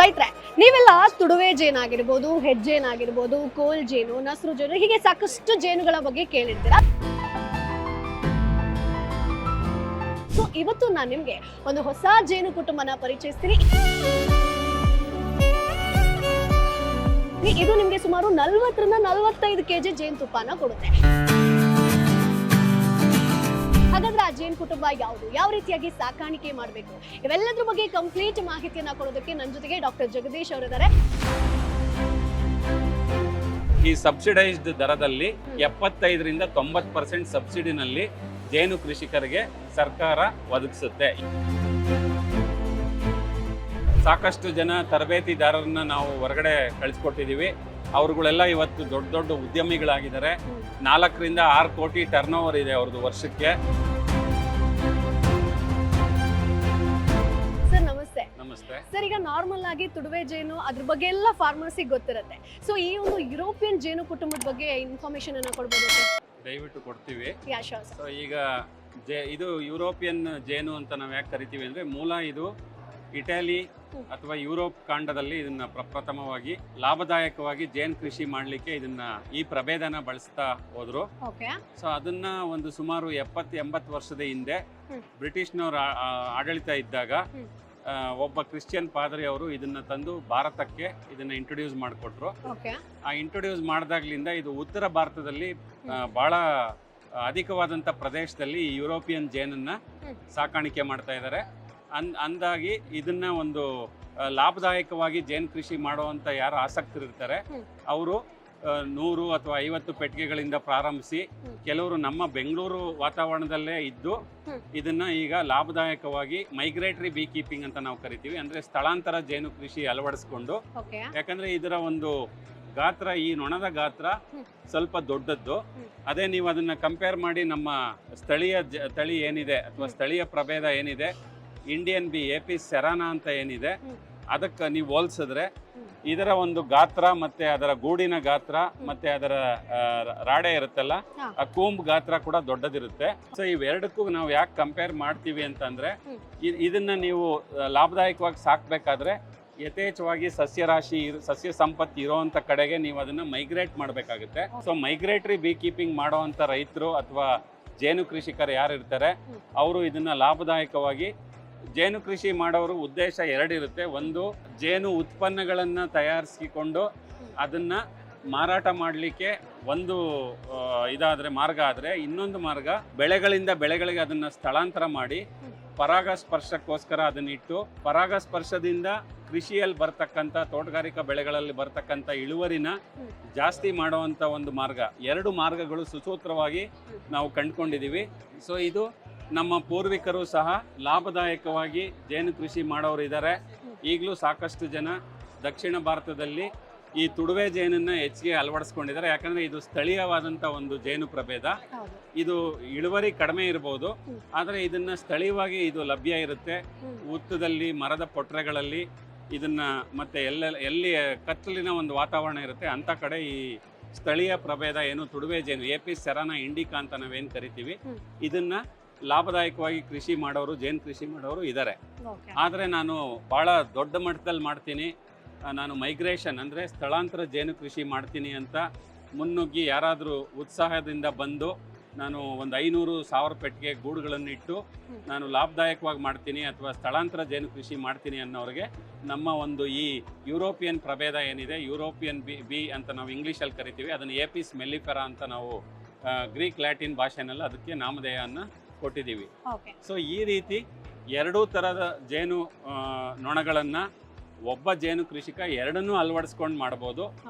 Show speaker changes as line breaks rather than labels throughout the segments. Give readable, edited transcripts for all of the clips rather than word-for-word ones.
ರೈತ್ರೆ, ನೀವೆಲ್ಲ ತುಡುವೆ ಜೇನಾಗಿರ್ಬೋದು, ಹೆಜ್ಜೇನಾಗಿರ್ಬೋದು, ಕೋಲ್ ಜೇನು, ನಸ್ರು ಜೇನು, ಹೀಗೆ ಸಾಕಷ್ಟು ಜೇನುಗಳ ಬಗ್ಗೆ ಕೇಳಿರ್ತೀರಾ. ಸೊ ಇವತ್ತು ನಾನು ನಿಮ್ಗೆ ಒಂದು ಹೊಸ ಜೇನು ಕುಟುಂಬನ ಪರಿಚಯಿಸ್ತೀನಿ. ಇದು ನಿಮ್ಗೆ ಸುಮಾರು 40 ರಿಂದ 45 kg ಜೇನುತುಪ್ಪನ ಕೊಡುತ್ತೆ. ಹಾಗಾದ್ರೆ ಆ ಜೇನು ಕುಟುಂಬ ಯಾವುದು, ಯಾವ ರೀತಿಯಾಗಿ ಸಾಕಾಣಿಕೆ ಮಾಡಬೇಕು, ಇವೆಲ್ಲದ್ರ ಬಗ್ಗೆ ಕಂಪ್ಲೀಟ್ ಮಾಹಿತಿಯನ್ನ ಕೊಡೋದಕ್ಕೆ ನನ್ನ ಜೊತೆಗೆ ಡಾಕ್ಟರ್ ಜಗದೀಶ್ ಅವರಿದ್ದಾರೆ.
ಈ ಸಬ್ಸಿಡೈಸ್ಡ್ ದರದಲ್ಲಿ 75 ರಿಂದ 90% ಸಬ್ಸಿಡಿನಲ್ಲಿ ಜೇನು ಕೃಷಿಕರಿಗೆ ಸರ್ಕಾರ ಒದಗಿಸುತ್ತೆ. ಸಾಕಷ್ಟು ಜನ ತರಬೇತಿದಾರರನ್ನ ನಾವು ಹೊರಗಡೆ ಕಳಿಸ್ಕೊಟ್ಟಿದ್ದೀವಿ. ಅವ್ರುಗಳೆಲ್ಲ ಇವತ್ತು ದೊಡ್ಡ ದೊಡ್ಡ ಉದ್ಯಮಿಗಳಾಗಿದ್ದಾರೆ. 4 ರಿಂದ 6 ಕೋಟಿ ಟರ್ನ್ ಓವರ್ ಇದೆ ಅವ್ರದ್ದು ವರ್ಷಕ್ಕೆ.
ಸರ್ ನಮಸ್ತೆ.
ನಮಸ್ತೆ
ಸರ್, ಈಗ ನಾರ್ಮಲ್ ಆಗಿ ತುಡುವೆ ಜೇನು ಅದ್ರ ಬಗ್ಗೆ ಎಲ್ಲ ಫಾರ್ಮರ್ಸಿಗೆ ಗೊತ್ತಿರುತ್ತೆ. ಸೊ ಈ ಒಂದು ಯುರೋಪಿಯನ್ ಜೇನು ಕುಟುಂಬದ ಬಗ್ಗೆ ಇನ್ಫಾರ್ಮೇಶನ್ ಅನ್ನ ಕೊಡ್ಬೋದು ಸರ್?
ದಯವಿಟ್ಟು ಕೊಡ್ತೀವಿ.
ಸೊ
ಈಗ ಇದು ಯುರೋಪಿಯನ್ ಜೇನು ಅಂತ ನಾವು ಯಾಕೆ ಕರಿತೀವಿ ಅಂದ್ರೆ, ಮೂಲ ಇದು ಇಟಲಿ ಅಥವಾ ಯುರೋಪ್ ಖಂಡದಲ್ಲಿ ಇದನ್ನ ಪ್ರಪ್ರಥಮವಾಗಿ ಲಾಭದಾಯಕವಾಗಿ ಜೇನು ಕೃಷಿ ಮಾಡಲಿಕ್ಕೆ ಇದನ್ನ ಈ ಪ್ರಭೇದನ ಬಳಸ್ತಾ ಹೋದ್ರು. ಸೊ ಅದನ್ನ ಒಂದು ಸುಮಾರು 70-80 ವರ್ಷದ ಹಿಂದೆ ಬ್ರಿಟಿಷ್ನವ್ರ ಆಡಳಿತ ಇದ್ದಾಗ ಒಬ್ಬ ಕ್ರಿಶ್ಚಿಯನ್ ಪಾದ್ರಿ ಅವರು ಇದನ್ನ ತಂದು ಭಾರತಕ್ಕೆ ಇದನ್ನ ಇಂಟ್ರೊಡ್ಯೂಸ್ ಮಾಡಿಕೊಟ್ರು. ಆ ಇಂಟ್ರೊಡ್ಯೂಸ್ ಮಾಡಿದಾಗ್ಲಿಂದ ಇದು ಉತ್ತರ ಭಾರತದಲ್ಲಿ ಬಹಳ ಅಧಿಕವಾದಂಥ ಪ್ರದೇಶದಲ್ಲಿ ಯುರೋಪಿಯನ್ ಜೇನನ್ನ ಸಾಕಾಣಿಕೆ ಮಾಡ್ತಾ ಇದ್ದಾರೆ. ಅಂದಾಗಿ ಇದನ್ನ ಒಂದು ಲಾಭದಾಯಕವಾಗಿ ಜೇನು ಕೃಷಿ ಮಾಡುವಂತ ಯಾರು ಆಸಕ್ತರಿರ್ತಾರೆ ಅವರು 100 ಅಥವಾ 50 ಪೆಟ್ಟಿಗೆಗಳಿಂದ ಪ್ರಾರಂಭಿಸಿ ಕೆಲವರು ನಮ್ಮ ಬೆಂಗಳೂರು ವಾತಾವರಣದಲ್ಲೇ ಇದ್ದು ಇದನ್ನ ಈಗ ಲಾಭದಾಯಕವಾಗಿ ಮೈಗ್ರೇಟರಿ ಬೀ ಕೀಪಿಂಗ್ ಅಂತ ನಾವು ಕರಿತೀವಿ. ಅಂದ್ರೆ ಸ್ಥಳಾಂತರ ಜೇನು ಕೃಷಿ ಅಳವಡಿಸ್ಕೊಂಡು, ಯಾಕಂದ್ರೆ ಇದರ ಒಂದು ಗಾತ್ರ, ಈ ನೊಣದ ಗಾತ್ರ ಸ್ವಲ್ಪ ದೊಡ್ಡದ್ದು. ಅದೇ ನೀವು ಅದನ್ನ ಕಂಪೇರ್ ಮಾಡಿ ನಮ್ಮ ಸ್ಥಳೀಯ ತಳಿ ಏನಿದೆ ಅಥವಾ ಸ್ಥಳೀಯ ಪ್ರಭೇದ ಏನಿದೆ, ಇಂಡಿಯನ್ ಬಿ ಎಪಿಸ್ ಸೆರಾನಾ ಅಂತ ಏನಿದೆ, ಅದಕ್ಕೆ ನೀವು ಹೋಲಿಸಿದ್ರೆ ಇದರ ಒಂದು ಗಾತ್ರ ಮತ್ತೆ ಅದರ ಗೂಡಿನ ಗಾತ್ರ ಮತ್ತೆ ಅದರ ರಾಡೆ ಇರುತ್ತಲ್ಲ, ಆ ಕೂಂಬ್ ಗಾತ್ರ ಕೂಡ ದೊಡ್ಡದಿರುತ್ತೆ. ಸೊ ಇವೆರಡಕ್ಕೂ ನಾವು ಯಾಕೆ ಕಂಪೇರ್ ಮಾಡ್ತೀವಿ ಅಂತಂದ್ರೆ, ಇದನ್ನ ನೀವು ಲಾಭದಾಯಕವಾಗಿ ಸಾಕ್ಬೇಕಾದ್ರೆ ಯಥೇಚ್ಛವಾಗಿ ಸಸ್ಯ ಸಂಪತ್ತಿ ಇರೋವಂಥ ಕಡೆಗೆ ನೀವು ಅದನ್ನ ಮೈಗ್ರೇಟ್ ಮಾಡಬೇಕಾಗುತ್ತೆ. ಸೊ ಮೈಗ್ರೇಟರಿ ಬೀ ಕೀಪಿಂಗ್ ಮಾಡೋವಂಥ ರೈತರು ಅಥವಾ ಜೇನು ಕೃಷಿಕರು ಯಾರು ಇರ್ತಾರೆ ಅವರು ಇದನ್ನ ಲಾಭದಾಯಕವಾಗಿ, ಜೇನು ಕೃಷಿ ಮಾಡೋರು ಉದ್ದೇಶ 2 ಇರುತ್ತೆ. ಒಂದು, ಜೇನು ಉತ್ಪನ್ನಗಳನ್ನು ತಯಾರಿಸಿಕೊಂಡು ಅದನ್ನ ಮಾರಾಟ ಮಾಡಲಿಕ್ಕೆ ಒಂದು ಮಾರ್ಗ ಆದರೆ, ಇನ್ನೊಂದು ಮಾರ್ಗ ಬೆಳೆಗಳಿಂದ ಬೆಳೆಗಳಿಗೆ ಅದನ್ನ ಸ್ಥಳಾಂತರ ಮಾಡಿ ಪರಾಗಸ್ಪರ್ಶಕ್ಕೋಸ್ಕರ ಅದನ್ನಿಟ್ಟು ಪರಾಗಸ್ಪರ್ಶದಿಂದ ಕೃಷಿಯಲ್ಲಿ ಬರ್ತಕ್ಕಂಥ ತೋಟಗಾರಿಕಾ ಬೆಳೆಗಳಲ್ಲಿ ಬರ್ತಕ್ಕಂಥ ಇಳುವರಿನ ಜಾಸ್ತಿ ಮಾಡುವಂಥ ಒಂದು ಮಾರ್ಗ. 2 ಮಾರ್ಗಗಳು ಸುಸೂತ್ರವಾಗಿ ನಾವು ಕಂಡುಕೊಂಡಿದ್ದೀವಿ. ಸೊ ಇದು ನಮ್ಮ ಪೂರ್ವಿಕರು ಸಹ ಲಾಭದಾಯಕವಾಗಿ ಜೇನು ಕೃಷಿ ಮಾಡೋರು ಇದ್ದಾರೆ. ಈಗಲೂ ಸಾಕಷ್ಟು ಜನ ದಕ್ಷಿಣ ಭಾರತದಲ್ಲಿ ಈ ತುಡುವೆ ಜೇನನ್ನ ಹೆಚ್ಚಿಗೆ ಅಳವಡಿಸ್ಕೊಂಡಿದ್ದಾರೆ. ಯಾಕಂದ್ರೆ ಇದು ಸ್ಥಳೀಯವಾದಂಥ ಒಂದು ಜೇನು ಪ್ರಭೇದ. ಇದು ಇಳುವರಿ ಕಡಿಮೆ ಇರ್ಬೋದು, ಆದರೆ ಇದನ್ನ ಸ್ಥಳೀಯವಾಗಿ ಇದು ಲಭ್ಯ ಇರುತ್ತೆ. ಉತ್ತದಲ್ಲಿ, ಮರದ ಪೊಟ್ರೆಗಳಲ್ಲಿ ಇದನ್ನ ಮತ್ತೆ ಎಲ್ಲಿ ಕತ್ತಲಿನ ಒಂದು ವಾತಾವರಣ ಇರುತ್ತೆ ಅಂತ ಕಡೆ ಈ ಸ್ಥಳೀಯ ಪ್ರಭೇದ ಏನು ತುಡುವೆ ಜೇನು, ಎಪಿಸ್ ಸೆರಾನಾ ಇಂಡಿಕಾ ಅಂತ ನಾವೇನು ಕರಿತೀವಿ, ಇದನ್ನ ಲಾಭದಾಯಕವಾಗಿ ಕೃಷಿ ಮಾಡೋರು, ಜೇನು ಕೃಷಿ ಮಾಡೋರು ಇದ್ದಾರೆ. ಆದರೆ ನಾನು ಬಹಳ ದೊಡ್ಡ ಮಟ್ಟದಲ್ಲಿ ಮಾಡ್ತೀನಿ, ನಾನು ಮೈಗ್ರೇಷನ್ ಅಂದರೆ ಸ್ಥಳಾಂತರ ಜೇನು ಕೃಷಿ ಮಾಡ್ತೀನಿ ಅಂತ ಮುನ್ನುಗ್ಗಿ ಯಾರಾದರೂ ಉತ್ಸಾಹದಿಂದ ಬಂದು ನಾನು ಒಂದು 500-1000 ಪೆಟ್ಟಿಗೆ ಗೂಡುಗಳನ್ನಿಟ್ಟು ನಾನು ಲಾಭದಾಯಕವಾಗಿ ಮಾಡ್ತೀನಿ ಅಥವಾ ಸ್ಥಳಾಂತರ ಜೇನು ಕೃಷಿ ಮಾಡ್ತೀನಿ ಅನ್ನೋರಿಗೆ ನಮ್ಮ ಒಂದು ಈ ಯುರೋಪಿಯನ್ ಪ್ರಭೇದ ಏನಿದೆ, ಯುರೋಪಿಯನ್ ಬಿ ಅಂತ ನಾವು ಇಂಗ್ಲೀಷಲ್ಲಿ ಕರಿತೀವಿ, ಅದನ್ನು ಎಪಿಸ್ ಮೆಲ್ಲಿಫೆರಾ ಅಂತ ನಾವು ಗ್ರೀಕ್ ಲ್ಯಾಟಿನ್ ಭಾಷೆನಲ್ಲಿ ಅದಕ್ಕೆ ನಾಮಧೇಯವನ್ನು ಕೊಟ್ಟಿದ್ದೀವಿ. ಸೊ ಈ ರೀತಿ 2 ಥರದ ಜೇನು ನೊಣಗಳನ್ನು ಒಬ್ಬ ಜೇನು ಕೃಷಿಕ 2ನ್ನೂ ಅಳವಡಿಸ್ಕೊಂಡು ಮಾಡ್ಬೋದು.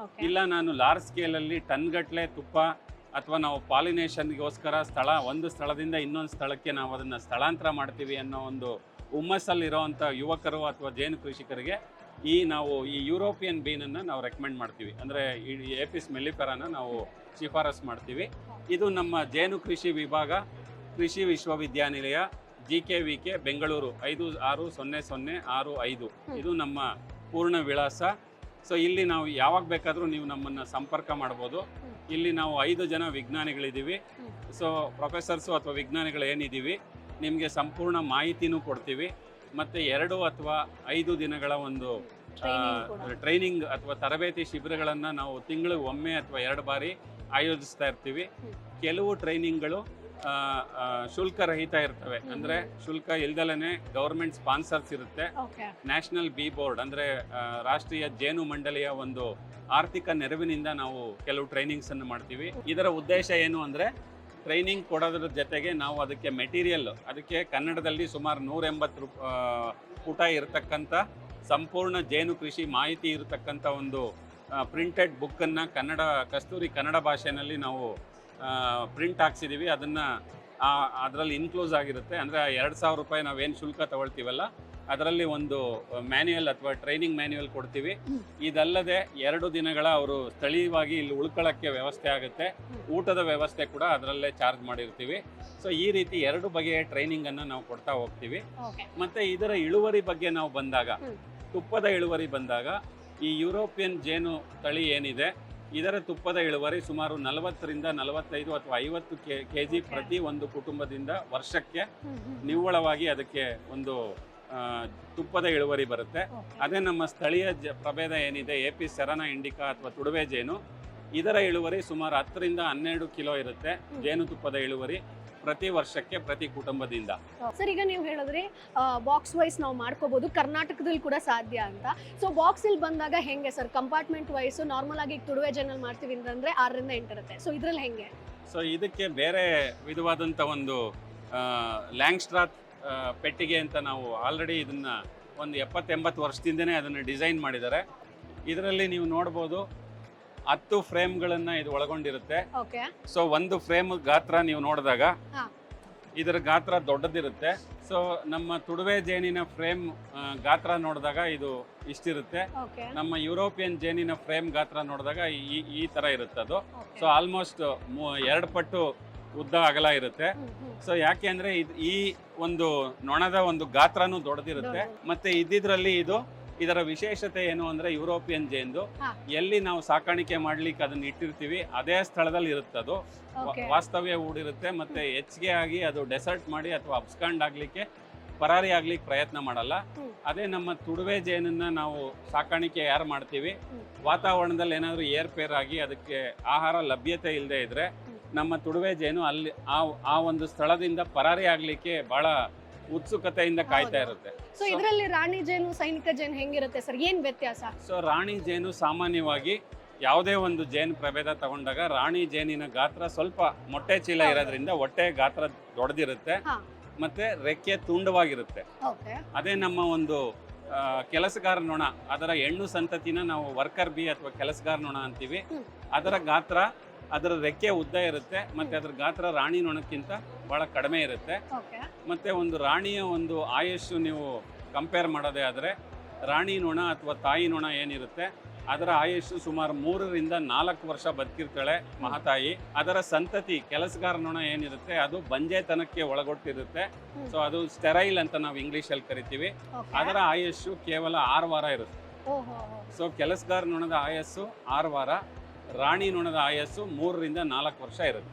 ಇಲ್ಲ ನಾನು ಲಾರ್ಜ್ ಸ್ಕೇಲಲ್ಲಿ ಟನ್ಗಟ್ಟಲೆ ತುಪ್ಪ ಅಥವಾ ನಾವು ಪಾಲಿನೇಷನ್ಗೋಸ್ಕರ ಒಂದು ಸ್ಥಳದಿಂದ ಇನ್ನೊಂದು ಸ್ಥಳಕ್ಕೆ ನಾವು ಅದನ್ನು ಸ್ಥಳಾಂತರ ಮಾಡ್ತೀವಿ ಅನ್ನೋ ಒಂದು ಹುಮ್ಮಸ್ಸಲ್ಲಿರೋವಂಥ ಯುವಕರು ಅಥವಾ ಜೇನು ಕೃಷಿಕರಿಗೆ ನಾವು ಈ ಯುರೋಪಿಯನ್ ಬೀನನ್ನು ನಾವು ರೆಕಮೆಂಡ್ ಮಾಡ್ತೀವಿ. ಅಂದರೆ ಈ ಎಪಿಸ್ ಮೆಲ್ಲಿಫೆರಾನ ನಾವು ಶಿಫಾರಸ್ ಮಾಡ್ತೀವಿ. ಇದು ನಮ್ಮ ಜೇನು ಕೃಷಿ ವಿಭಾಗ, ಕೃಷಿ ವಿಶ್ವವಿದ್ಯಾನಿಲಯ, GKVK, ಬೆಂಗಳೂರು 560065. ಇದು ನಮ್ಮ ಪೂರ್ಣ ವಿಳಾಸ. ಸೊ ಇಲ್ಲಿ ನಾವು ಯಾವಾಗ ಬೇಕಾದರೂ ನೀವು ನಮ್ಮನ್ನು ಸಂಪರ್ಕ ಮಾಡ್ಬೋದು. ಇಲ್ಲಿ ನಾವು 5 ಜನ ವಿಜ್ಞಾನಿಗಳಿದ್ದೀವಿ. ಸೊ ಪ್ರೊಫೆಸರ್ಸು ಅಥವಾ ವಿಜ್ಞಾನಿಗಳು ಏನಿದ್ದೀವಿ, ನಿಮಗೆ ಸಂಪೂರ್ಣ ಮಾಹಿತಿನೂ ಕೊಡ್ತೀವಿ. ಮತ್ತು 2 ಅಥವಾ 5 ದಿನಗಳ ಒಂದು ಟ್ರೈನಿಂಗ್ ಅಥವಾ ತರಬೇತಿ ಶಿಬಿರಗಳನ್ನ ನಾವು ತಿಂಗಳಿಗೆ ಒಮ್ಮೆ ಅಥವಾ 2 ಬಾರಿ ಆಯೋಜಿಸ್ತಾ ಇರ್ತೀವಿ. ಕೆಲವು ಟ್ರೈನಿಂಗ್ಗಳು ಶುಲ್ಕ ರಹಿತ ಇರ್ತವೆ, ಅಂದ್ರೆ ಶುಲ್ಕ ಇಲ್ದಲೇ ಗವರ್ಮೆಂಟ್ ಸ್ಪಾನ್ಸರ್ಸ್ ಇರುತ್ತೆ. ನ್ಯಾಷನಲ್ ಬಿ ಬೋರ್ಡ್ ಅಂದ್ರೆ ರಾಷ್ಟ್ರೀಯ ಜೇನು ಮಂಡಳಿಯ ಒಂದು ಆರ್ಥಿಕ ನೆರವಿನಿಂದ ನಾವು ಕೆಲವು ಟ್ರೈನಿಂಗ್ಸ್ ಅನ್ನು ಮಾಡ್ತೀವಿ. ಇದರ ಉದ್ದೇಶ ಏನು ಅಂದ್ರೆ ಟ್ರೈನಿಂಗ್ ಕೊಡೋದ್ರ ಜೊತೆಗೆ ನಾವು ಅದಕ್ಕೆ ಮೆಟೀರಿಯಲ್, ಅದಕ್ಕೆ ಕನ್ನಡದಲ್ಲಿ ಸುಮಾರು 180 ಪುಟ ಇರತಕ್ಕಂಥ ಸಂಪೂರ್ಣ ಜೇನು ಕೃಷಿ ಮಾಹಿತಿ ಇರತಕ್ಕಂಥ ಒಂದು ಪ್ರಿಂಟೆಡ್ ಬುಕ್ಕನ್ನು ಕಸ್ತೂರಿ ಕನ್ನಡ ಭಾಷೆಯಲ್ಲಿ ನಾವು ಪ್ರಿಂಟ್ ಹಾಕ್ಸಿದೀವಿ. ಅದರಲ್ಲಿ ಇನ್ಕ್ಲೂಸ್ ಆಗಿರುತ್ತೆ. ಅಂದರೆ 2,000 ರೂಪಾಯಿ ನಾವೇನು ಶುಲ್ಕ ತಗೊಳ್ತೀವಲ್ಲ, ಅದರಲ್ಲಿ ಒಂದು ಮ್ಯಾನ್ಯುಯಲ್ ಅಥವಾ ಟ್ರೈನಿಂಗ್ ಮ್ಯಾನ್ಯುಯಲ್ ಕೊಡ್ತೀವಿ. ಇದಲ್ಲದೆ 2 ದಿನಗಳ ಅವರು ಸ್ಥಳೀಯವಾಗಿ ಇಲ್ಲಿ ಉಳ್ಕೊಳ್ಳೋಕ್ಕೆ ವ್ಯವಸ್ಥೆ ಆಗುತ್ತೆ. ಊಟದ ವ್ಯವಸ್ಥೆ ಕೂಡ ಅದರಲ್ಲೇ ಚಾರ್ಜ್ ಮಾಡಿರ್ತೀವಿ. ಸೊ ಈ ರೀತಿ 2 ಬಗೆಯ ಟ್ರೈನಿಂಗ್ ಅನ್ನು ನಾವು ಕೊಡ್ತಾ ಹೋಗ್ತೀವಿ. ಮತ್ತೆ ಇದರ ಇಳುವರಿ ಬಗ್ಗೆ ನಾವು ಬಂದಾಗ, ತುಪ್ಪದ ಇಳುವರಿ ಬಂದಾಗ, ಈ ಯುರೋಪಿಯನ್ ಜೇನು ತಳಿ ಏನಿದೆ ಇದರ ತುಪ್ಪದ ಇಳುವರಿ ಸುಮಾರು 40ರಿಂದ 45 ಅಥವಾ 50 ಕೆಜಿ ಪ್ರತಿ ಒಂದು ಕುಟುಂಬದಿಂದ ವರ್ಷಕ್ಕೆ ನಿವ್ವಳವಾಗಿ ಅದಕ್ಕೆ ಒಂದು ತುಪ್ಪದ ಇಳುವರಿ ಬರುತ್ತೆ. ಅದೇ ನಮ್ಮ ಸ್ಥಳೀಯ ಪ್ರಭೇದ ಏನಿದೆ ಎಪಿ ಸೆರಾನಾ ಇಂಡಿಕಾ ಅಥವಾ ತುಡುವೆ ಜೇನು, ಇದರ ಇಳುವರಿ ಸುಮಾರು 10ರಿಂದ 12 ಕಿಲೋ ಇರುತ್ತೆ ಜೇನುತುಪ್ಪದ ಇಳುವರಿ ಪ್ರತಿ ವರ್ಷಕ್ಕೆ ಪ್ರತಿ ಕುಟುಂಬದಿಂದ.
ಸರ್, ಈಗ ನೀವು ಹೇಳಿದ್ರಿ ಬಾಕ್ಸ್ ವೈಸ್ ನಾವು ಮಾಡ್ಕೋಬಹುದು, ಕರ್ನಾಟಕದಲ್ಲಿ ಕೂಡ ಸಾಧ್ಯ ಅಂತ. ಸೊ ಬಾಕ್ಸ್ ಇಲ್ಲಿ ಬಂದಾಗ ಹೆಂಗೆ ಸರ್? ಕಂಪಾರ್ಟ್ಮೆಂಟ್ ವೈಸ್ ನಾರ್ಮಲ್ ಆಗಿ ತುಡುವೆ ಜೇನಲ್ಲಿ ಮಾಡ್ತೀವಿ ಅಂತಂದ್ರೆ 6ರಿಂದ 8 ಇರುತ್ತೆ. ಸೊ ಇದ್ರಲ್ಲಿ ಹೆಂಗೆ?
ಸೊ ಇದಕ್ಕೆ ಬೇರೆ ವಿಧವಾದಂಥ ಒಂದು ಲ್ಯಾಂಗ್ಸ್ಟ್ರಾತ್ ಪೆಟ್ಟಿಗೆ ಅಂತ ನಾವು ಆಲ್ರೆಡಿ ಇದನ್ನ ಒಂದು 70-80 ವರ್ಷದಿಂದನೇ ಅದನ್ನು ಡಿಸೈನ್ ಮಾಡಿದ್ದಾರೆ. ಇದರಲ್ಲಿ ನೀವು ನೋಡ್ಬೋದು 10 ಫ್ರೇಮ್ಗಳನ್ನ ಇದು ಒಳಗೊಂಡಿರುತ್ತೆ. ಸೊ ಒಂದು ಫ್ರೇಮ್ ಗಾತ್ರ ನೀವು ನೋಡಿದಾಗ ಇದರ ಗಾತ್ರ ದೊಡ್ಡದಿರುತ್ತೆ. ಸೊ ನಮ್ಮ ತುಡುವೆ ಜೇನಿನ ಫ್ರೇಮ್ ಗಾತ್ರ ನೋಡಿದಾಗ ಇದು ಇಷ್ಟಿರುತ್ತೆ. ನಮ್ಮ ಯುರೋಪಿಯನ್ ಜೇನಿನ ಫ್ರೇಮ್ ಗಾತ್ರ ನೋಡಿದಾಗ ಈ ತರ ಇರುತ್ತೆ ಅದು. ಸೊ ಆಲ್ಮೋಸ್ಟ್ 2 ಪಟ್ಟು ಉದ್ದ ಅಗಲ ಇರುತ್ತೆ. ಸೊ ಯಾಕೆ ಅಂದ್ರೆ ಈ ಒಂದು ನೊಣದ ಒಂದು ಗಾತ್ರನೂ ದೊಡ್ಡದಿರುತ್ತೆ. ಮತ್ತೆ ಇದ್ದಿದ್ರಲ್ಲಿ ಇದರ ವಿಶೇಷತೆ ಏನು ಅಂದ್ರೆ ಯುರೋಪಿಯನ್ ಜೇನ್ದು ಎಲ್ಲಿ ನಾವು ಸಾಕಾಣಿಕೆ ಮಾಡ್ಲಿಕ್ಕೆ ಅದನ್ನ ಇಟ್ಟಿರ್ತೀವಿ ಅದೇ ಸ್ಥಳದಲ್ಲಿ ಇರುತ್ತೆ. ಅದು ವಾಸ್ತವ್ಯ ಹೂಡಿರುತ್ತೆ. ಮತ್ತೆ ಹೆಚ್ಚಿಗೆ ಆಗಿ ಅದು ಡೆಸರ್ಟ್ ಮಾಡಿ ಅಥವಾ ಅಬ್ಸ್ಕಾಂಡ್ ಆಗ್ಲಿಕ್ಕೆ, ಪರಾರಿ ಆಗ್ಲಿಕ್ಕೆ ಪ್ರಯತ್ನ ಮಾಡಲ್ಲ. ಅದೇ ನಮ್ಮ ತುಡುವೆ ಜೇನನ್ನ ನಾವು ಸಾಕಾಣಿಕೆ ಯಾರು ಮಾಡ್ತೀವಿ, ವಾತಾವರಣದಲ್ಲಿ ಏನಾದ್ರು ಏರ್ಪೇರ್ ಆಗಿ ಅದಕ್ಕೆ ಆಹಾರ ಲಭ್ಯತೆ ಇಲ್ಲದೆ ಇದ್ರೆ ನಮ್ಮ ತುಡುವೆ ಜೇನು ಅಲ್ಲಿ ಆ ಒಂದು ಸ್ಥಳದಿಂದ ಪರಾರಿ ಆಗ್ಲಿಕ್ಕೆ ಬಹಳ ಉತ್ಸುಕತೆಯಿಂದ ಕಾಯ್ತಾ ಇರುತ್ತೆ.
ಸೊ ಇದರಲ್ಲಿ ರಾಣಿ ಜೇನು, ಸೈನಿಕ ಜೇನು ಹೆಂಗಿರುತ್ತೆ ಸರ್? ಏನ್ ವ್ಯತ್ಯಾಸ?
ಸೊ ರಾಣಿ ಜೇನು ಸಾಮಾನ್ಯವಾಗಿ ಯಾವುದೇ ಒಂದು ಜೇನು ಪ್ರಭೇದ ತಗೊಂಡಾಗ ರಾಣಿ ಜೇನಿನ ಗಾತ್ರ ಸ್ವಲ್ಪ ಮೊಟ್ಟೆ ಚೀಲ ಇರೋದ್ರಿಂದ ಹೊಟ್ಟೆ ಗಾತ್ರ ದೊಡ್ಡದಿರುತ್ತೆ ಮತ್ತೆ ರೆಕ್ಕೆ ತುಂಡವಾಗಿರುತ್ತೆ. ಅದೇ ನಮ್ಮ ಒಂದು ಕೆಲಸಗಾರ ನೊಣ, ಅದರ ಹೆಣ್ಣು ಸಂತತಿನ ನಾವು ವರ್ಕರ್ ಬಿ ಅಥವಾ ಕೆಲಸಗಾರ ನೊಣ ಅಂತೀವಿ. ಅದರ ಗಾತ್ರ, ಅದರ ರೆಕ್ಕೆ ಉದ್ದ ಇರುತ್ತೆ ಮತ್ತೆ ಅದರ ಗಾತ್ರ ರಾಣಿ ನೊಣಕ್ಕಿಂತ ಬಹಳ ಕಡಿಮೆ ಇರುತ್ತೆ. ಮತ್ತೆ ಒಂದು ರಾಣಿಯ ಒಂದು ಆಯುಷ್ಯು ನೀವು ಕಂಪೇರ್ ಮಾಡೋದೇ ಆದರೆ ರಾಣಿ ನೊಣ ಅಥವಾ ತಾಯಿ ನೊಣ ಏನಿರುತ್ತೆ ಅದರ ಆಯುಷ್ಯು ಸುಮಾರು 3ರಿಂದ 4 ವರ್ಷ ಬದುಕಿರ್ತಾಳೆ ಮಹಾತಾಯಿ. ಅದರ ಸಂತತಿ ಕೆಲಸಗಾರ ನೊಣ ಏನಿರುತ್ತೆ ಅದು ಬಂಜೆತನಕ್ಕೆ ಒಳಗೊಟ್ಟಿರುತ್ತೆ. ಸೊ ಅದು ಸ್ಟೆರೈಲ್ ಅಂತ ನಾವು ಇಂಗ್ಲಿಷಲ್ಲಿ ಕರಿತೀವಿ. ಅದರ ಆಯುಷ್ಯು ಕೇವಲ 6 ವಾರ ಇರುತ್ತೆ. ಸೊ ಕೆಲಸಗಾರ ನೊಣದ ಆಯಸ್ಸು 6 ವಾರ, ರಾಣಿ ನೊಣದ ಆಯಸ್ಸು 3ರಿಂದ 4 ವರ್ಷ ಇರುತ್ತೆ.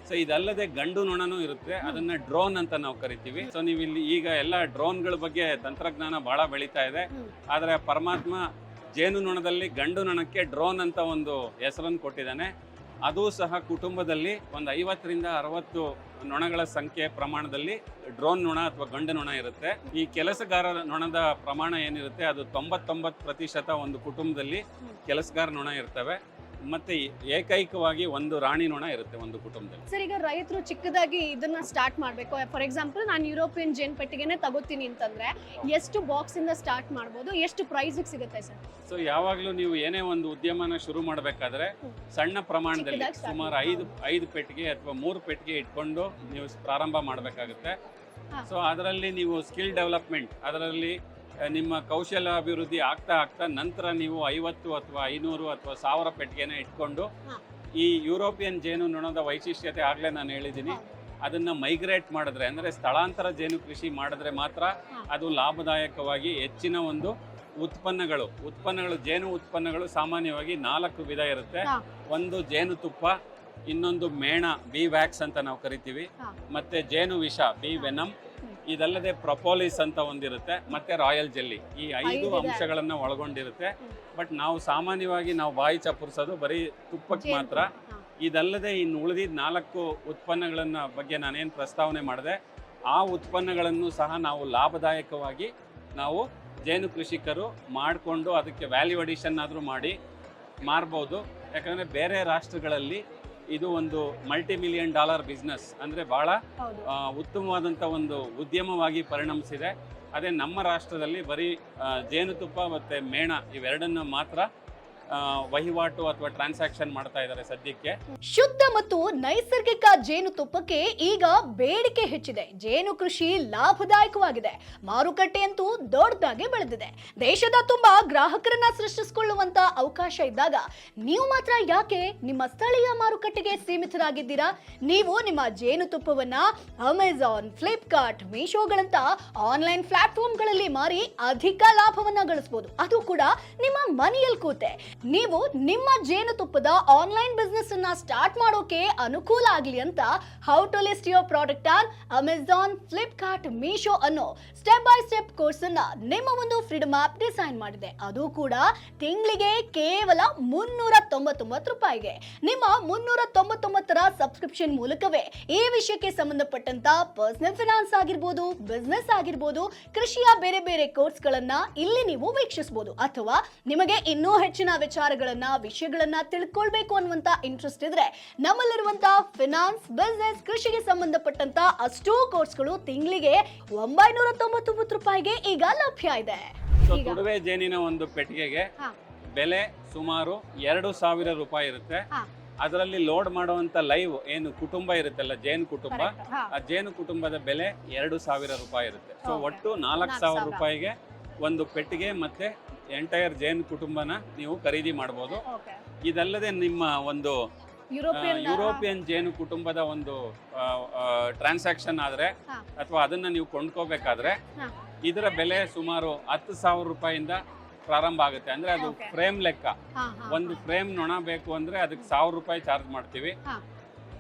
ಸೊ ಇದಲ್ಲದೆ ಗಂಡು ನೊಣನೂ ಇರುತ್ತೆ, ಅದನ್ನ ಡ್ರೋನ್ ಅಂತ ನಾವು ಕರಿತೀವಿ. ಸೊ ನೀವು ಇಲ್ಲಿ ಈಗ ಎಲ್ಲ ಡ್ರೋನ್ಗಳ ಬಗ್ಗೆ ತಂತ್ರಜ್ಞಾನ ಬಹಳ ಬೆಳೀತಾ ಇದೆ. ಆದ್ರೆ ಪರಮಾತ್ಮ ಜೇನು ನೊಣದಲ್ಲಿ ಗಂಡು ನೊಣಕ್ಕೆ ಡ್ರೋನ್ ಅಂತ ಒಂದು ಹೆಸರನ್ನು ಕೊಟ್ಟಿದ್ದಾನೆ. ಅದು ಸಹ ಕುಟುಂಬದಲ್ಲಿ ಒಂದು 50ರಿಂದ 60 ನೊಣಗಳ ಸಂಖ್ಯೆ ಪ್ರಮಾಣದಲ್ಲಿ ಡ್ರೋನ್ ನೊಣ ಅಥವಾ ಗಂಡು ನೊಣ ಇರುತ್ತೆ. ಈ ಕೆಲಸಗಾರ ನೊಣದ ಪ್ರಮಾಣ ಏನಿರುತ್ತೆ ಅದು 99% ಒಂದು ಕುಟುಂಬದಲ್ಲಿ ಕೆಲಸಗಾರ ನೊಣ ಇರ್ತವೆ. ಮತ್ತೆ ಏಕೈಕವಾಗಿ ಒಂದು ರಾಣಿ ನೊಣ ಇರುತ್ತೆ ಒಂದು ಕುಟುಂಬದಲ್ಲಿ.
ಸರ್, ಈಗ ರೈತರು ಚಿಕ್ಕದಾಗಿ ಇದನ್ನ ಸ್ಟಾರ್ಟ್ ಮಾಡಬೇಕು, ಫಾರ್ ಎಕ್ಸಾಂಪಲ್ ನಾನು ಯುರೋಪಿಯನ್ ಜೇನ್ ಪೆಟ್ಟಿಗೆನೆ ತಗೋತೀನಿ ಅಂತಂದ್ರೆ ಎಷ್ಟು ಬಾಕ್ಸ್ ಇಂದ ಸ್ಟಾರ್ಟ್ ಮಾಡಬಹುದು, ಎಷ್ಟು ಪ್ರೈಸ್ ಸಿಗುತ್ತೆ ಸರ್?
ಸೊ ಯಾವಾಗಲೂ ನೀವು ಏನೇ ಒಂದು ಉದ್ಯಮನ ಶುರು ಮಾಡಬೇಕಾದ್ರೆ ಸಣ್ಣ ಪ್ರಮಾಣದಲ್ಲಿ ಸುಮಾರು 5 ಪೆಟ್ಟಿಗೆ ಅಥವಾ 3 ಪೆಟ್ಟಿಗೆ ಇಟ್ಕೊಂಡು ನೀವು ಪ್ರಾರಂಭ ಮಾಡಬೇಕಾಗುತ್ತೆ. ಸೊ ಅದರಲ್ಲಿ ನೀವು ಸ್ಕಿಲ್ ಡೆವಲಪ್ಮೆಂಟ್, ಅದರಲ್ಲಿ ನಿಮ್ಮ ಕೌಶಲ ಅಭಿವೃದ್ಧಿ ಆಗ್ತಾ ನಂತರ ನೀವು 50 ಅಥವಾ 500 ಅಥವಾ 1000 ಪೆಟ್ಟಿಗೆನ ಇಟ್ಕೊಂಡು ಈ ಯುರೋಪಿಯನ್ ಜೇನು ನೊಣದ ವೈಶಿಷ್ಟ್ಯತೆ ಆಗ್ಲೇ ನಾನು ಹೇಳಿದ್ದೀನಿ, ಅದನ್ನ ಮೈಗ್ರೇಟ್ ಮಾಡಿದ್ರೆ ಅಂದ್ರೆ ಸ್ಥಳಾಂತರ ಜೇನು ಕೃಷಿ ಮಾಡಿದ್ರೆ ಮಾತ್ರ ಅದು ಲಾಭದಾಯಕವಾಗಿ ಹೆಚ್ಚಿನ ಒಂದು ಉತ್ಪನ್ನಗಳು ಜೇನು ಉತ್ಪನ್ನಗಳು ಸಾಮಾನ್ಯವಾಗಿ 4 ವಿಧ ಇರುತ್ತೆ. ಒಂದು ಜೇನುತುಪ್ಪ, ಇನ್ನೊಂದು ಮೇಣ, ಬಿ ವ್ಯಾಕ್ಸ್ ಅಂತ ನಾವು ಕರಿತೀವಿ, ಮತ್ತೆ ಜೇನು ವಿಷ, ಬಿ ವೆನಮ್, ಇದಲ್ಲದೆ ಪ್ರೊಪೋಲಿಸ್ ಅಂತ ಒಂದಿರುತ್ತೆ ಮತ್ತೆ ರಾಯಲ್ ಜೆಲ್ಲಿ, ಈ 5
ಇದೆ.
ಅಂಶಗಳನ್ನ ಒಳಗೊಂಡಿರುತ್ತೆ. ಬಟ್ ನಾವು ಸಾಮಾನ್ಯವಾಗಿ ನಾವು ಬಾಯಿ ಚಪ್ಪರಿಸೋದು ಬರೀ ತುಪ್ಪಕ್ಕೆ ಮಾತ್ರ. ಇದಲ್ಲದೆ ಇನ್ನು ಉಳಿದಿದ್ದ 4 ಉತ್ಪನ್ನಗಳನ್ನ ಬಗ್ಗೆ ನಾನೇನು ಪ್ರಸ್ತಾವನೆ ಮಾಡಿದೆ, ಆ ಉತ್ಪನ್ನಗಳನ್ನು ಸಹ ನಾವು ಲಾಭದಾಯಕವಾಗಿ ನಾವು ಜೇನು ಕೃಷಿಕರು ಮಾಡಿಕೊಂಡು ಅದಕ್ಕೆ ವ್ಯಾಲ್ಯೂ ಅಡಿಷನ್ ಆದರೂ ಮಾಡಿ ಮಾರ್ಬೋದು. ಯಾಕಂದರೆ ಬೇರೆ ರಾಷ್ಟ್ರಗಳಲ್ಲಿ ಇದು ಒಂದು $multi-million ಬಿಸ್ನೆಸ್, ಅಂದರೆ ಭಾಳ ಉತ್ತಮವಾದಂಥ ಒಂದು ಉದ್ಯಮವಾಗಿ ಪರಿಣಮಿಸಿದೆ. ಅದೇ ನಮ್ಮ ರಾಷ್ಟ್ರದಲ್ಲಿ ಬರೀ ಜೇನುತುಪ್ಪ ಮತ್ತು ಮೇಣ ಇವೆರಡನ್ನು ಮಾತ್ರ ವಹಿವಾಟು ಅಥವಾ ಟ್ರಾನ್ಸಾಕ್ಷನ್ ಮಾಡ್ತಾ ಇದ್ದಾರೆ ಸದ್ಯಕ್ಕೆ.
ಶುದ್ಧ ಮತ್ತು ನೈಸರ್ಗಿಕ ಜೇನುತುಪ್ಪಕ್ಕೆ ಈಗ ಬೇಡಿಕೆ ಹೆಚ್ಚಿದೆ. ಜೇನು ಕೃಷಿ ಲಾಭದಾಯಕವಾಗಿದೆ, ಮಾರುಕಟ್ಟೆಯಂತೂ ದೊಡ್ಡದಾಗಿ ಬೆಳೆದಿದೆ. ದೇಶದ ತುಂಬಾ ಗ್ರಾಹಕರನ್ನ ಸೃಷ್ಟಿಸಿಕೊಳ್ಳುವಂತ ಅವಕಾಶ ಇದ್ದಾಗ ನೀವು ಮಾತ್ರ ಯಾಕೆ ನಿಮ್ಮ ಸ್ಥಳೀಯ ಮಾರುಕಟ್ಟೆಗೆ ಸೀಮಿತರಾಗಿದ್ದೀರಾ? ನೀವು ನಿಮ್ಮ ಜೇನುತುಪ್ಪವನ್ನ ಅಮೆಜಾನ್, ಫ್ಲಿಪ್ಕಾರ್ಟ್, ಮೀಶೋಗಳಂತ ಆನ್ಲೈನ್ ಪ್ಲಾಟ್ಫಾರ್ಮ್ಗಳಲ್ಲಿ ಮಾರಿ ಅಧಿಕ ಲಾಭವನ್ನ ಗಳಿಸಬಹುದು, ಅದು ಕೂಡ ನಿಮ್ಮ ಮನೆಯಲ್ಲಿ ಕೂತೆ. ನೀವು ನಿಮ್ಮ ಜೇನುತುಪ್ಪದ ಆನ್ಲೈನ್ ಬಿಸ್ನೆಸ್ ಅನ್ನ ಸ್ಟಾರ್ಟ್ ಮಾಡೋಕೆ ಅನುಕೂಲ ಆಗಲಿ ಅಂತ how to list your product on Amazon, Flipkart, Meesho ಅನ್ನೋ ಸ್ಟೆಪ್ ಬೈ ಸ್ಟೆಪ್ ಕೋರ್ಸ್ ಅನ್ನ ನಿಮ್ಮ ಒಂದು ಫ್ರೀಡಮ್ ಆಪ್ ಡಿಸೈನ್ ಮಾಡಿದೆ. ಅದು ಕೂಡ ತಿಂಗಳಿಗೆ ಕೇವಲ $399. ನಿಮ್ಮ $399 ಸಬ್ಸ್ಕ್ರಿಪ್ಷನ್ ಮೂಲಕವೇ ಈ ವಿಷಯಕ್ಕೆ ಸಂಬಂಧಪಟ್ಟಂತ ಪರ್ಸನಲ್ ಫೈನಾನ್ಸ್ ಆಗಿರ್ಬೋದು, ಬಿಸ್ನೆಸ್ ಆಗಿರ್ಬೋದು, ಕೃಷಿಯ ಬೇರೆ ಬೇರೆ ಕೋರ್ಸ್ ಗಳನ್ನ ಇಲ್ಲಿ ನೀವು ವೀಕ್ಷಿಸಬಹುದು. ಅಥವಾ ನಿಮಗೆ ಇನ್ನೂ ಹೆಚ್ಚಿನ ವಿಷಯಗಳನ್ನ ತಿಳ್ಕೊಳ್ಬೇಕು ಅನ್ನುವಂತ ಇಂಟ್ರೆಸ್ಟ್ ಇದ್ರೆ ನಮ್ಮಲ್ಲಿರುವಂತ ಫಿನಾನ್ಸ್, ಬಿಸ್ನೆಸ್, ಕೃಷಿಗೆ ಸಂಬಂಧಪಟ್ಟಂತ ಅಷ್ಟೂ ಕೋರ್ಸ್ಗಳು ತಿಂಗಳಿಗೆ $999 ಈಗ ಲಭ್ಯ ಇದೆ.
ತುಡುವೆ ಜೇನಿನ ಒಂದು ಪೆಟ್ಟಿಗೆಗೆ ಬೆಲೆ ಸುಮಾರು $2,000 ಇರುತ್ತೆ. ಅದರಲ್ಲಿ ಲೋಡ್ ಮಾಡುವಂತ ಲೈವ್ ಏನು ಕುಟುಂಬ ಇರುತ್ತಲ್ಲ, ಜೇನು ಕುಟುಂಬ, ಆ ಜೇನು ಕುಟುಂಬದ ಬೆಲೆ $2,000 ಇರುತ್ತೆ. ಸೊ ಒಟ್ಟು $4,000 ಒಂದು ಪೆಟ್ಟಿಗೆ ಮತ್ತೆ ಎಂಟೈರ್ ಜೇನು ಕುಟುಂಬನ ನೀವು ಖರೀದಿ ಮಾಡಬಹುದು. ಇದಲ್ಲದೆ ನಿಮ್ಮ ಒಂದು ಯುರೋಪಿಯನ್ ಜೇನು ಕುಟುಂಬದ ಒಂದು ಟ್ರಾನ್ಸಾಕ್ಷನ್ ಆದ್ರೆ ಅಥವಾ ಅದನ್ನ ನೀವು ಕೊಂಡ್ಕೋಬೇಕಾದ್ರೆ ಇದರ ಬೆಲೆ ಸುಮಾರು $10,000 ಪ್ರಾರಂಭ ಆಗುತ್ತೆ. ಅಂದ್ರೆ ಅದು ಫ್ರೇಮ್ ಲೆಕ್ಕ. ಒಂದು ಫ್ರೇಮ್ ನೊಣ ಬೇಕು ಅಂದ್ರೆ ಅದಕ್ಕೆ $1,000 ಚಾರ್ಜ್ ಮಾಡ್ತೀವಿ.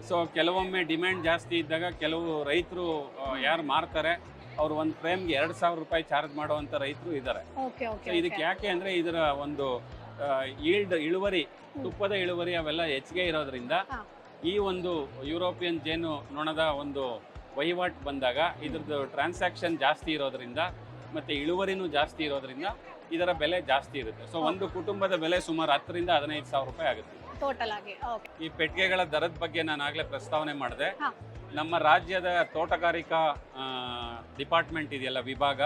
ಸೊ ಕೆಲವೊಮ್ಮೆ ಡಿಮ್ಯಾಂಡ್ ಜಾಸ್ತಿ ಇದ್ದಾಗ ಕೆಲವು ರೈತರು ಯಾರು ಮಾರ್ತಾರೆ ಅವ್ರು ಒಂದು ಫ್ರೇಮ್ಗೆ $2,000 ಚಾರ್ಜ್ ಮಾಡುವಂತ ರೈತರು ಇದ್ದಾರೆ. ಇದಕ್ಕೆ ಯಾಕೆ ಅಂದ್ರೆ ಇದರ ಒಂದು ಇಳುವರಿ, ತುಪ್ಪದ ಇಳುವರಿ ಅವೆಲ್ಲ ಹೆಚ್ಚಿಗೆ ಇರೋದ್ರಿಂದ ಈ ಒಂದು ಯುರೋಪಿಯನ್ ಜೇನು ನೊಣದ ಒಂದು ವಹಿವಾಟು ಬಂದಾಗ ಇದ್ರದ್ದು ಟ್ರಾನ್ಸಾಕ್ಷನ್ ಜಾಸ್ತಿ ಇರೋದ್ರಿಂದ ಮತ್ತೆ ಇಳುವರಿನೂ ಜಾಸ್ತಿ ಇರೋದ್ರಿಂದ ಇದರ ಬೆಲೆ ಜಾಸ್ತಿ ಇರುತ್ತೆ. ಸೊ ಒಂದು ಕುಟುಂಬದ ಬೆಲೆ ಸುಮಾರು $10,000 ರಿಂದ $15,000 ಆಗುತ್ತೆ
ಟೋಟಲ್ ಆಗಿ.
ಈ ಪೆಟ್ಟಿಗೆಗಳ ದರದ ಬಗ್ಗೆ ನಾನು ಆಗ್ಲೇ ಪ್ರಸ್ತಾವನೆ ಮಾಡಿದೆ. ನಮ್ಮ ರಾಜ್ಯದ ತೋಟಗಾರಿಕಾ ಡಿಪಾರ್ಟ್ಮೆಂಟ್ ಇದೆಯಲ್ಲ, ವಿಭಾಗ,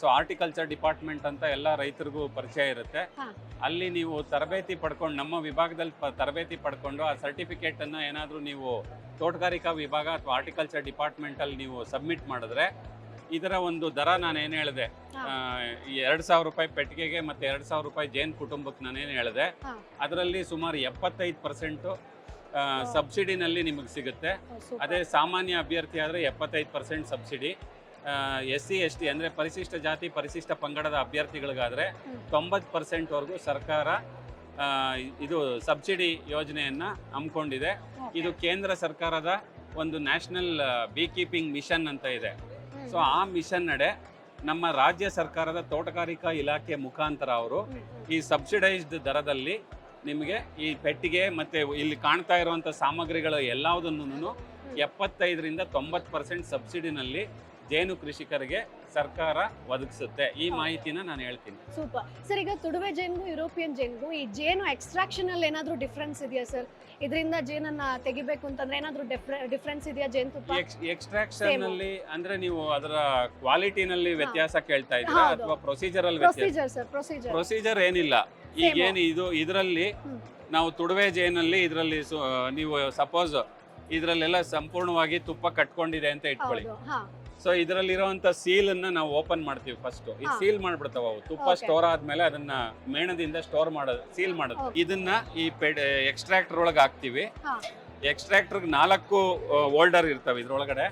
ಸೊ ಹಾರ್ಟಿಕಲ್ಚರ್ ಡಿಪಾರ್ಟ್ಮೆಂಟ್ ಅಂತ ಎಲ್ಲ ರೈತರಿಗೂ ಪರಿಚಯ ಇರುತ್ತೆ. ಅಲ್ಲಿ ನೀವು ತರಬೇತಿ ಪಡ್ಕೊಂಡು, ನಮ್ಮ ವಿಭಾಗದಲ್ಲಿ ತರಬೇತಿ ಪಡ್ಕೊಂಡು ಆ ಸರ್ಟಿಫಿಕೇಟ್ ಅನ್ನ ಏನಾದರೂ ನೀವು ತೋಟಗಾರಿಕಾ ವಿಭಾಗ ಅಥವಾ ಹಾರ್ಟಿಕಲ್ಚರ್ ಡಿಪಾರ್ಟ್ಮೆಂಟ್ ಅಲ್ಲಿ ನೀವು ಸಬ್ಮಿಟ್ ಮಾಡಿದ್ರೆ ಇದರ ಒಂದು ದರ ನಾನು ಏನು ಹೇಳಿದೆ, $2,000 ಪೆಟ್ಟಿಗೆಗೆ ಮತ್ತೆ $2,000 ಜೇನು ಕುಟುಂಬಕ್ಕೆ ನಾನೇನು ಹೇಳಿದೆ, ಅದರಲ್ಲಿ ಸುಮಾರು 75% ಸಬ್ಸಿಡಿನಲ್ಲಿ ನಿಮಗೆ ಸಿಗುತ್ತೆ. ಅದೇ ಸಾಮಾನ್ಯ ಅಭ್ಯರ್ಥಿ ಆದರೆ 75% ಸಬ್ಸಿಡಿ. SC ST ಅಂದರೆ ಪರಿಶಿಷ್ಟ ಜಾತಿ ಪರಿಶಿಷ್ಟ ಪಂಗಡದ ಅಭ್ಯರ್ಥಿಗಳಿಗಾದರೆ 90% ವರೆಗೂ ಸರ್ಕಾರ ಇದು ಸಬ್ಸಿಡಿ ಯೋಜನೆಯನ್ನ ಹಮ್ಮಿಕೊಂಡಿದೆ. ಇದು ಕೇಂದ್ರ ಸರ್ಕಾರದ ಒಂದು ನ್ಯಾಷನಲ್ ಬೀ ಕೀಪಿಂಗ್ ಮಿಷನ್ ಅಂತ ಇದೆ. ಸೊ ಆ ಮಿಷನ್ ನಡೆ ನಮ್ಮ ರಾಜ್ಯ ಸರ್ಕಾರದ ತೋಟಗಾರಿಕಾ ಇಲಾಖೆ ಮುಖಾಂತರ ಅವರು ಈ ಸಬ್ಸಿಡೈಸ್ಡ್ ದರದಲ್ಲಿ ನಿಮಗೆ ಈ ಪೆಟ್ಟಿಗೆ ಮತ್ತೆ ಇಲ್ಲಿ ಕಾಣ್ತಾ ಇರುವಂತ ಸಾಮಗ್ರಿಗಳು ಎಲ್ಲದನ್ನು 75 ರಿಂದ 90% ಸಬ್ಸಿಡಿನಲ್ಲಿ ಜೇನು ಕೃಷಿಕರಿಗೆ ಸರ್ಕಾರ ಒದಗಿಸುತ್ತೆ. ಈ ಮಾಹಿತಿನ ನಾನು ಹೇಳ್ತೀನಿ.
Super sir. ಈಗ ತುಡುವೆ ಜೇನು, ಯುರೋಪಿಯನ್ ಜೇನು, ಈ ಜೇನು ಎಕ್ಸ್ಟ್ರಾಕ್ಷನ್ ಅಲ್ಲಿ ಏನಾದ್ರೂ ಡಿಫ್ರೆನ್ಸ್ ಇದೆಯಾ ಸರ್? ಇದರಿಂದ ಜೇನನ್ನ ತೆಗಿಬೇಕು ಅಂತಂದ್ರೆ ಏನಾದ್ರೂ ಡಿಫ್ರೆನ್ಸ್ ಇದೆಯಾ ಜೇನುತುಪ್ಪ
ಎಕ್ಸ್ಟ್ರಾಕ್ಷನ್ ಅಲ್ಲಿ? ಅಂದ್ರೆ ನೀವು ಅದರ ಕ್ವಾಲಿಟಿನಲ್ಲಿ ವ್ಯತ್ಯಾಸ ಕೇಳ್ತಾ ಇದ್ದೀರಾ ಅಥವಾ ಪ್ರೊಸೀಜರಲ್ ಪ್ರೊಸೀಜರ್ ಏನಿಲ್ಲ. ಈಗೇನು ಇದರಲ್ಲಿ ನಾವು ತುಡುವೆ ಜೇನಲ್ಲಿ ಇದರಲ್ಲಿ ನೀವು ಸಪೋಸ್ ಇದರಲ್ಲೆಲ್ಲ ಸಂಪೂರ್ಣವಾಗಿ ತುಪ್ಪ ಕಟ್ಕೊಂಡಿದೆ ಅಂತ ಇಟ್ಕೊಳ್ಳಿ. ಸೊ ಇದರಲ್ಲಿರುವಂತ ಸೀಲ್ ಅನ್ನ ನಾವು ಓಪನ್ ಮಾಡ್ತೀವಿ ಫಸ್ಟ್. ಈ ಸೀಲ್ ಮಾಡ್ಬಿಡ್ತಾವ ಅವು. ತುಪ್ಪ ಸ್ಟೋರ್ ಆದ್ಮೇಲೆ ಅದನ್ನ ಮೇಣದಿಂದ ಸ್ಟೋರ್ ಮಾಡೋದು, ಸೀಲ್ ಮಾಡೋದು. ಇದನ್ನ ಈ ಎಕ್ಸ್ಟ್ರಾಕ್ಟರ್ ಒಳಗೆ ಹಾಕ್ತಿವಿ. ಎಕ್ಸ್ಟ್ರಾಕ್ಟರ್ 4 ಹೋಲ್ಡರ್ ಇರ್ತವೆ ಇದ್ರೊಳಗಡೆ.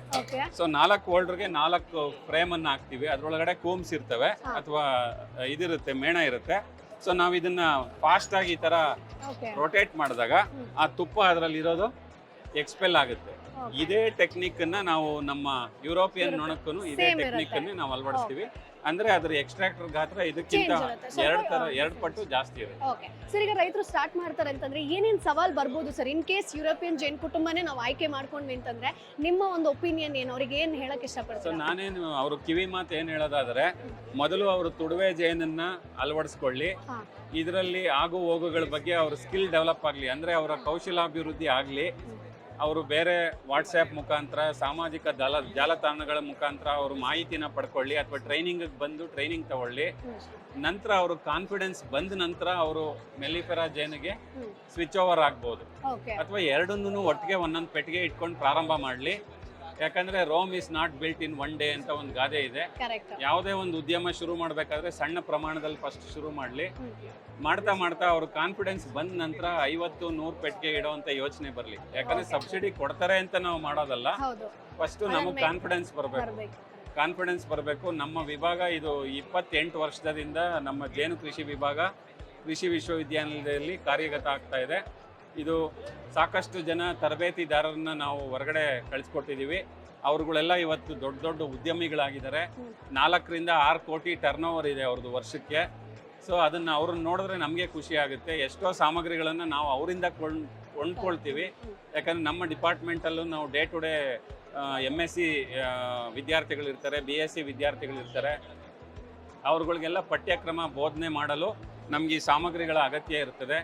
ಸೊ 4 ಹೋಲ್ಡರ್ಗೆ 4 ಫ್ರೇಮ್ ಅನ್ನ ಹಾಕ್ತಿವಿ. ಅದ್ರೊಳಗಡೆ ಕೂಮ್ಸ್ ಇರ್ತವೆ ಅಥವಾ ಇದಿರುತ್ತೆ, ಮೇಣ ಇರುತ್ತೆ. ಸೊ ನಾವ್ ಇದನ್ನ ಫಾಸ್ಟ್ ಆಗಿ ಈ ತರ ರೊಟೇಟ್ ಮಾಡಿದಾಗ ಆ ತುಪ್ಪ ಅದ್ರಲ್ಲಿ ಇರೋದು ಎಕ್ಸ್ಪೆಲ್ ಆಗುತ್ತೆ. ಇದೇ ಟೆಕ್ನಿಕ್ ಅನ್ನ ನಾವು ನಮ್ಮ ಯುರೋಪಿಯನ್ ನೊಣಕ್ಕೂ ಇದೇ
Same
ಟೆಕ್ನಿಕ್
ಇರುತ್ತೆ.
ಅನ್ನೇ ನಾವು ಅಳವಡಿಸ್ತೀವಿ. ಅಂದ್ರೆ ಅದ್ರ ಎಕ್ಸ್ಟ್ರಾಕ್ಟರ್ ಗಾತ್ರ ಇದಕ್ಕಿಂತ
Change ಇರುತ್ತೆ. ಸ್ವಲ್ಪ,
ಎರಡು ಪಟ್ಟು ಜಾಸ್ತಿ ಇರುತ್ತೆ.
ಓಕೆ ಸರ್, ಈಗ ರೈತರು ಸ್ಟಾರ್ಟ್ ಮಾಡ್ತಾರೆ ಅಂತಂದ್ರೆ ಏನೇನ್ ಸವಾಲ್ ಬರ್ಬೋದು ಸರ್? ಇನ್ ಕೇಸ್ ಯುರೋಪಿಯನ್ ಜೇನ್ ಕುಟುಂಬನೇ ನಾವು ಆಯ್ಕೆ ಮಾಡ್ಕೊಂಡ್ವಿ ಅಂತಂದ್ರೆ ನಿಮ್ಮ ಒಂದು ಒಪಿನಿಯನ್ ಏನು, ಅವ್ರಿಗೆ ಏನ್ ಹೇಳಕ್
ಸೊ
ಇಷ್ಟಪಡ್ತಾರೆ?
ನಾನೇನು ಅವ್ರ ಕಿವಿ ಮಾತು ಏನ್ ಹೇಳೋದಾದ್ರೆ, ಮೊದಲು ಅವರು ತುಡುವೆ ಜೇನನ್ನ ಅಳವಡಿಸ್ಕೊಳ್ಳಿ.
ಹಾ.
ಇದರಲ್ಲಿ ಆಗು ಹೋಗುಗಳ ಬಗ್ಗೆ ಅವ್ರ ಸ್ಕಿಲ್ ಡೆವಲಪ್ ಆಗಲಿ, ಅಂದ್ರೆ ಅವರ ಕೌಶಲಾಭಿವೃದ್ಧಿ ಆಗಲಿ. ಅವರು ಬೇರೆ ವಾಟ್ಸ್ಆ್ಯಪ್ ಮುಖಾಂತರ, ಸಾಮಾಜಿಕ ಜಾಲತಾಣಗಳ ಮುಖಾಂತರ ಅವರು ಮಾಹಿತಿನ ಪಡ್ಕೊಳ್ಳಿ, ಅಥವಾ ಟ್ರೈನಿಂಗ್ ಬಂದು ಟ್ರೈನಿಂಗ್ ತಗೊಳ್ಳಿ. ನಂತರ ಅವರು ಕಾನ್ಫಿಡೆನ್ಸ್ ಬಂದ ನಂತರ ಅವರು ಮೆಲಿಫೆರಾ ಜೇನಿಗೆ ಸ್ವಿಚ್ ಓವರ್ ಆಗ್ಬೋದು,
ಓಕೆ,
ಅಥವಾ ಎರಡನ್ನೂ ಒಟ್ಟಿಗೆ ಒಂದೊಂದು ಪೆಟ್ಟಿಗೆ ಇಟ್ಕೊಂಡು ಪ್ರಾರಂಭ ಮಾಡಲಿ. ಯಾಕಂದ್ರೆ Rome is not built in one day ಅಂತ ಒಂದು ಗಾದೆ ಇದೆ.
ಕರೆಕ್ಟ್.
ಯಾವುದೇ ಒಂದು ಉದ್ಯಮ ಶುರು ಮಾಡಬೇಕಾದ್ರೆ ಸಣ್ಣ ಪ್ರಮಾಣದಲ್ಲಿ ಫಸ್ಟ್ ಶುರು ಮಾಡಲಿ. ಮಾಡ್ತಾ ಮಾಡ್ತಾ ಅವ್ರ ಕಾನ್ಫಿಡೆನ್ಸ್ ಬಂದ ನಂತರ 50-100 ಪೆಟ್ಟಿಗೆ ಇಡುವಂತ ಯೋಚನೆ ಬರಲಿ. ಯಾಕಂದ್ರೆ ಸಬ್ಸಿಡಿ ಕೊಡ್ತಾರೆ ಅಂತ ನಾವು ಮಾಡೋದಲ್ಲ,
ಹೌದು,
ಫಸ್ಟ್ ನಮಗೆ ಕಾನ್ಫಿಡೆನ್ಸ್ ಬರಬೇಕು.
ಬರ್ಬೇಕು.
ಕಾನ್ಫಿಡೆನ್ಸ್ ಬರಬೇಕು. ನಮ್ಮ ವಿಭಾಗ ಇದು 28 ವರ್ಷದಿಂದ ನಮ್ಮ ಜೇನು ಕೃಷಿ ವಿಭಾಗ ಕೃಷಿ ವಿಶ್ವವಿದ್ಯಾನಿಲಯದಲ್ಲಿ ಕಾರ್ಯಗತ ಆಗ್ತಾ ಇದೆ. ಇದು ಸಾಕಷ್ಟು ಜನ ತರಬೇತಿದಾರರನ್ನ ನಾವು ಹೊರಗಡೆ ಕಳಿಸ್ಕೊಟ್ಟಿದ್ದೀವಿ. ಅವ್ರುಗಳೆಲ್ಲ ಇವತ್ತು ದೊಡ್ಡ ದೊಡ್ಡ ಉದ್ಯಮಿಗಳಾಗಿದ್ದಾರೆ. 4-6 ಕೋಟಿ ಟರ್ನ್ ಓವರ್ ಇದೆ ಅವ್ರದ್ದು ವರ್ಷಕ್ಕೆ. ಸೊ ಅದನ್ನು ಅವ್ರನ್ನ ನೋಡಿದ್ರೆ ನಮಗೆ ಖುಷಿ ಆಗುತ್ತೆ. ಎಷ್ಟೋ ಸಾಮಗ್ರಿಗಳನ್ನು ನಾವು ಅವರಿಂದ ಕೊಂಡ್ಕೊಳ್ತೀವಿ. ಯಾಕಂದರೆ ನಮ್ಮ ಡಿಪಾರ್ಟ್ಮೆಂಟಲ್ಲೂ ನಾವು ಡೇ ಟು ಡೇ MSc ವಿದ್ಯಾರ್ಥಿಗಳಿರ್ತಾರೆ, BSc ವಿದ್ಯಾರ್ಥಿಗಳಿರ್ತಾರೆ. ಅವ್ರುಗಳಿಗೆಲ್ಲ ಪಠ್ಯಕ್ರಮ ಬೋಧನೆ ಮಾಡಲು ನಮ್ಗೆ ಈ ಸಾಮಗ್ರಿಗಳ ಅಗತ್ಯ ಇರ್ತದೆ.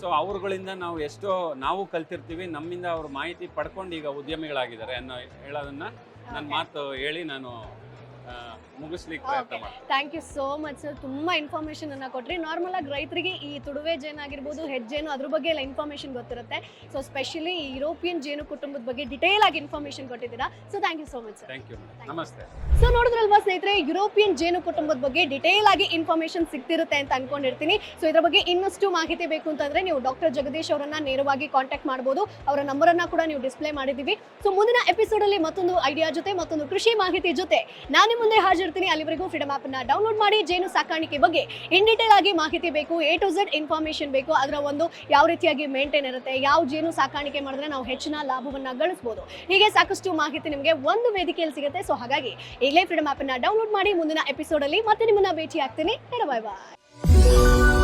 ಸೊ ಅವ್ರುಗಳಿಂದ ನಾವು ಎಷ್ಟೋ ನಾವು ಕಲ್ತಿರ್ತೀವಿ, ನಮ್ಮಿಂದ ಅವ್ರ ಮಾಹಿತಿ ಪಡ್ಕೊಂಡು ಈಗ ಉದ್ಯಮಿಗಳಾಗಿದ್ದಾರೆ ಅನ್ನೋ ಹೇಳೋದನ್ನ ನನ್ನ ಮಾತು ಹೇಳಿ ನಾನು ಮುಗಿಸ್ಲಿಕ್ಕೆ ಪ್ರಯತ್ನ ಮಾಡ್ತೀನಿ.
Thank you so much sir, ತುಂಬಾ ಇನ್ಫಾರ್ಮೇಶನ್ ಅನ್ನ ಕೊಟ್ರಿ. ನಾರ್ಮಲ್ ಆಗಿ ರೈತರಿಗೆ ಈ ತುಡುವೆ ಜೇನು ಆಗಿರ್ಬೋದು, ಹೆಜ್ಜೇನು, ಅದ್ರ ಬಗ್ಗೆ ಎಲ್ಲ ಇನ್ಫಾರ್ಮೇಶನ್ ಗೊತ್ತಿರುತ್ತೆ. ಸೊ ಸ್ಪೆಷಲಿ ಈ ಯುರೋಪಿಯನ್ ಜೇನು ಕುಟುಂಬದ ಬಗ್ಗೆ ಡಿಟೇಲ್ ಆಗಿ ಇನ್ಫಾರ್ಮೇಶನ್ ಕೊಟ್ಟಿದ್ದೀರಾ. So thank you so much sir.
Thank you. ನಮಸ್ತೆ.
ಸೊ ನೋಡಿದ್ರಲ್ವಾ ಸ್ನೇಹಿತರೆ, ಯುರೋಪಿಯನ್ ಜೇನು ಕುಟುಂಬದ ಬಗ್ಗೆ ಡಿಟೇಲ್ ಆಗಿ ಇನ್ಫಾರ್ಮೇಶನ್ ಸಿಗ್ತಿರುತ್ತೆ ಅಂತ ಅನ್ಕೊಂಡಿರ್ತೀನಿ. ಸೊ ಇದ್ರ ಬಗ್ಗೆ ಇನ್ನಷ್ಟು ಮಾಹಿತಿ ಬೇಕು ಅಂತಂದ್ರೆ ನೀವು ಡಾಕ್ಟರ್ ಜಗದೀಶ್ ಅವರನ್ನ ನೇರವಾಗಿ ಕಾಂಟ್ಯಾಕ್ಟ್ ಮಾಡಬಹುದು. ಅವರ ನಂಬರನ್ನ ಕೂಡ ನೀವು ಡಿಸ್ಪ್ಲೇ ಮಾಡಿದೀವಿ. ಸೊ ಮುಂದಿನ ಎಪಿಸೋಡ್ ಅಲ್ಲಿ ಮತ್ತೊಂದು ಐಡಿಯಾ ಜೊತೆ, ಮತ್ತೊಂದು ಕೃಷಿ ಮಾಹಿತಿ ಜೊತೆ ನಾನು ಮುಂದೆ ಹಾಜರಿರ್ತೀನಿ. ಅಲ್ಲಿವರೆಗೂ ಫ್ರೀಡಮ್ ಆಪ್ ಅನ್ನ ಡೌನ್ಲೋಡ್ ಮಾಡಿ. ಜೇನು ಸಾಕಾಣಿಕೆ ಬಗ್ಗೆ ಇನ್ ಡೀಟೇಲ್ ಆಗಿ ಮಾಹಿತಿ ಬೇಕು, A to Z ಇನ್ಫಾರ್ಮೇಶನ್ ಬೇಕು. ಅದರ ಒಂದು ಯಾವ ರೀತಿಯಾಗಿ ಮೇಂಟೈನ್ ಇರುತ್ತೆ, ಯಾವ ಜೇನು ಸಾಕಾಣಿಕೆ ಮಾಡಿದ್ರೆ ನಾವು ಹೆಚ್ಚಿನ ಲಾಭವನ್ನ ಗಳಿಸಬಹುದು, ಹೀಗೆ ಸಾಕಷ್ಟು ಮಾಹಿತಿ ನಿಮಗೆ ಒಂದು ವೇದಿಕೆಯಲ್ಲಿ ಸಿಗುತ್ತೆ. ಸೊ ಹಾಗಾಗಿ ಈಗಲೇ ಫ್ರೀಡಮ್ ಆಪ್ ಅನ್ನ ಡೌನ್ಲೋಡ್ ಮಾಡಿ. ಮುಂದಿನ ಎಪಿಸೋಡ್ ಅಲ್ಲಿ ಮತ್ತೆ ನಿಮ್ಮನ್ನ ಭೇಟಿ ಆಗ್ತೀನಿ. ಬಾಯ್ ಬಾಯ್.